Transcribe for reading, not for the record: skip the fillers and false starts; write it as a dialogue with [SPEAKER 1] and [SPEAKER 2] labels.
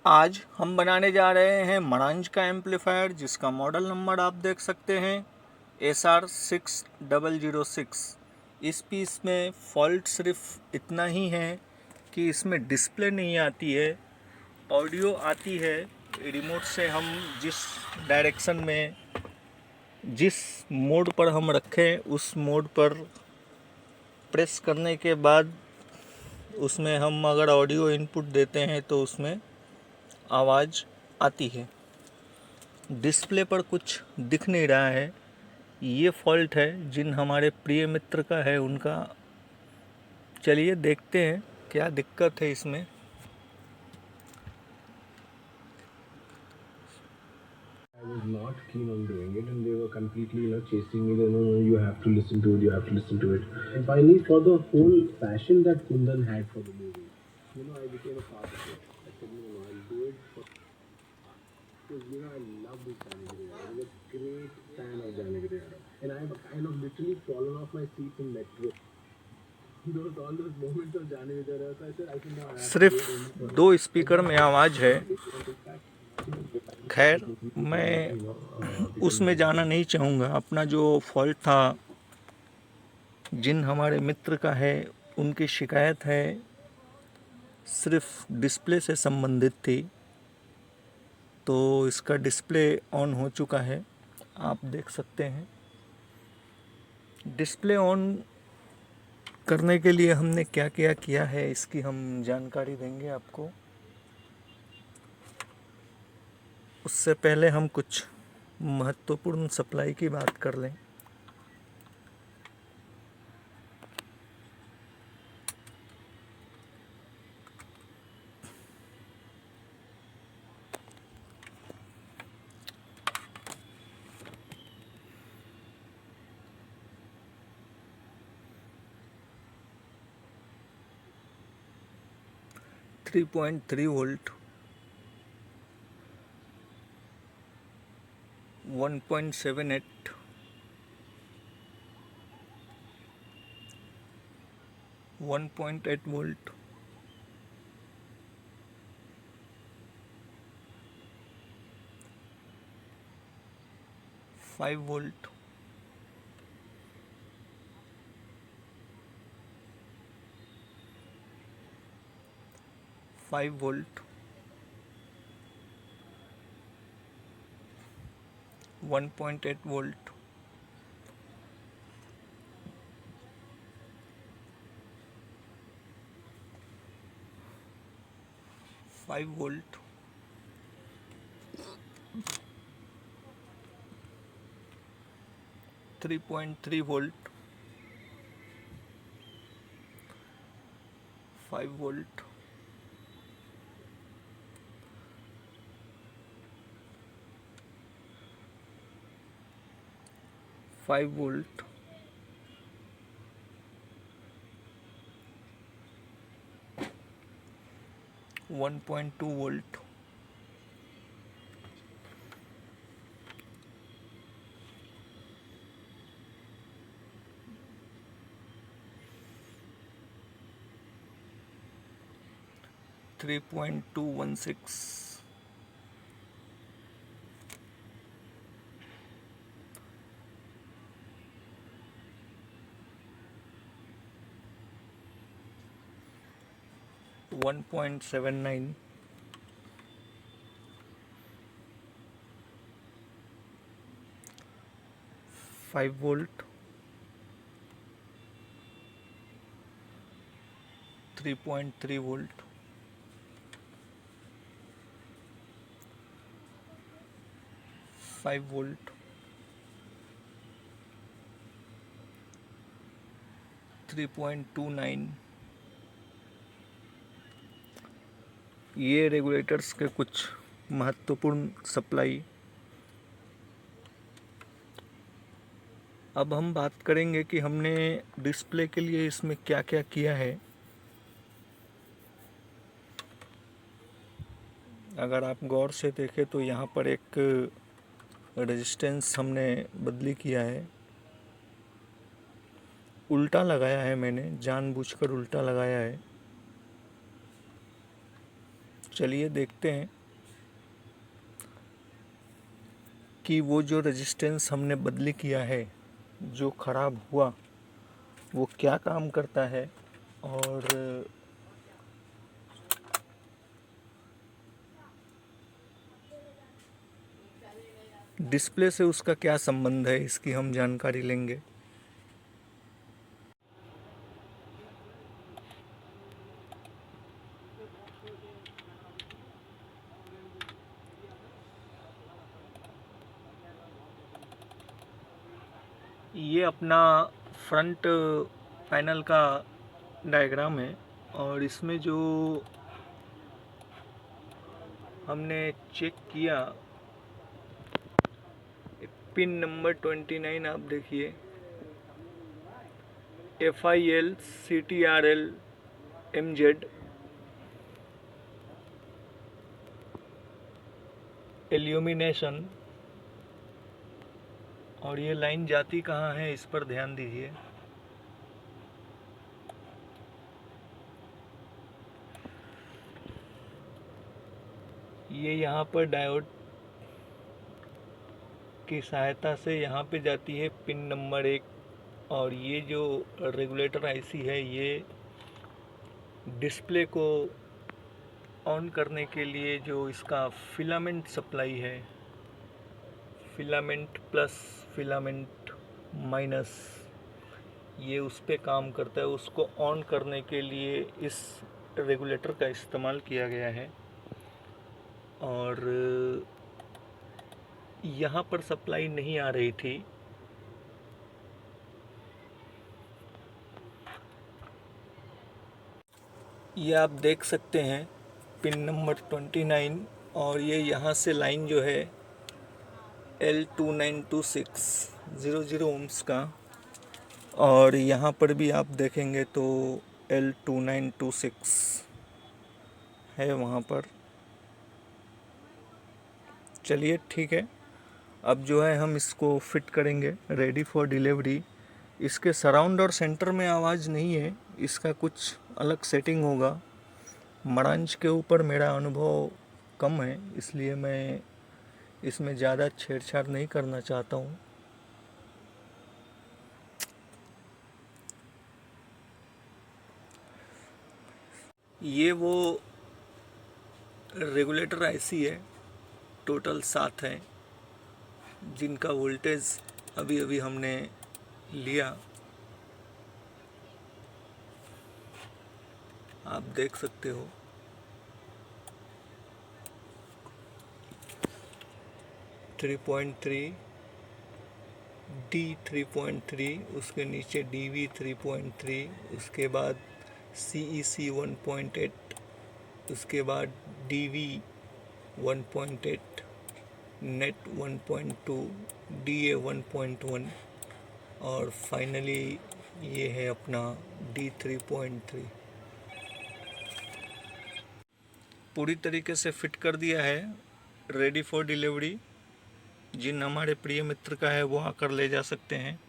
[SPEAKER 1] आज हम बनाने जा रहे हैं मरांज का एम्पलीफायर, जिसका मॉडल नंबर आप देख सकते हैं SR6006। इस पीस में फॉल्ट सिर्फ इतना ही है कि इसमें डिस्प्ले नहीं आती है, ऑडियो आती है। रिमोट से हम जिस डायरेक्शन में, जिस मोड पर हम रखें उस मोड पर प्रेस करने के बाद उसमें हम अगर ऑडियो इनपुट देते हैं तो उसमें आवाज़ आती है। डिस्प्ले पर कुछ दिख नहीं रहा है। ये फॉल्ट है जिन हमारे प्रिय मित्र का है उनका। चलिए देखते हैं क्या दिक्कत है इसमें।
[SPEAKER 2] I was not keen on doing it, and they were completely, chasing me. No, no, you have to listen to it. You have to listen to it. And finally, for the whole passion that Kundan had for the movie, I became a part of it. I said, no, no, I'll do it because I love this Janagiri. I was a great fan of Janagiri, and I've kind of literally fallen off my seat in metro. All those moments of Janagiri. So I said, I think now I have to
[SPEAKER 1] सिर्फ
[SPEAKER 2] do it.
[SPEAKER 1] 2 speaker में आवाज़ है। खैर, मैं उसमें जाना नहीं चाहूँगा। अपना जो फॉल्ट था, जिन हमारे मित्र का है उनकी शिकायत है, सिर्फ डिस्प्ले से संबंधित थी। तो इसका डिस्प्ले ऑन हो चुका है, आप देख सकते हैं। डिस्प्ले ऑन करने के लिए हमने क्या क्या किया है इसकी हम जानकारी देंगे आपको। उससे पहले हम कुछ महत्वपूर्ण सप्लाई की बात कर लें। Three 3.3 volt, 1.78, 1.8 volt, 5 volt, 5 volt, 1.8 volt, 5 volt, 3.3 volt, 5 volt, 5 volt, 1.2 volt, 3.216, 1.79, 5 volt, 3.3 volt, 5 volt, 3.29। ये रेगुलेटर्स के कुछ महत्वपूर्ण सप्लाई। अब हम बात करेंगे कि हमने डिस्प्ले के लिए इसमें क्या क्या किया है। अगर आप गौर से देखें तो यहाँ पर एक रेजिस्टेंस हमने बदली किया है, उल्टा लगाया है। मैंने जानबूझकर उल्टा लगाया है। चलिए देखते हैं कि वो जो रेजिस्टेंस हमने बदली किया है, जो ख़राब हुआ, वो क्या काम करता है और डिस्प्ले से उसका क्या संबंध है, इसकी हम जानकारी लेंगे। ये अपना फ्रंट पैनल का डायग्राम है और इसमें जो हमने चेक किया, पिन नंबर 29 आप देखिए, FIL CTRL MZ इल्यूमिनेशन, और ये लाइन जाती कहाँ है इस पर ध्यान दीजिए। ये यहाँ पर डायोड की सहायता से यहाँ पे जाती है पिन नंबर 1, और ये जो रेगुलेटर आईसी है ये डिस्प्ले को ऑन करने के लिए जो इसका फिलामेंट सप्लाई है, फिलामेंट प्लस फिलामेंट माइनस, ये उस पे काम करता है। उसको ऑन करने के लिए इस रेगुलेटर का इस्तेमाल किया गया है। और यहाँ पर सप्लाई नहीं आ रही थी, ये आप देख सकते हैं पिन नंबर 29, और ये यहाँ से लाइन जो है L2926 ohms का, और यहाँ पर भी आप देखेंगे तो L2926 है वहाँ पर। चलिए ठीक है, अब जो है हम इसको फिट करेंगे, रेडी फॉर डिलीवरी। इसके सराउंड और सेंटर में आवाज़ नहीं है, इसका कुछ अलग सेटिंग होगा। मरांज के ऊपर मेरा अनुभव कम है, इसलिए मैं इसमें ज़्यादा छेड़छाड़ नहीं करना चाहता हूँ। ये वो रेगुलेटर आईसी है, टोटल 7 हैं, जिनका वोल्टेज अभी अभी हमने लिया, आप देख सकते हो। .3 D3.3, उसके नीचे DV 3.3, उसके बाद CEC 1.8, उसके बाद DV 1.8, नेट 1.2, DA 1.1, और फाइनली ये है अपना D3.3। पूरी तरीके से फिट कर दिया है, रेडी फॉर डिलीवरी। जिन हमारे प्रिय मित्र का है वो आकर ले जा सकते हैं।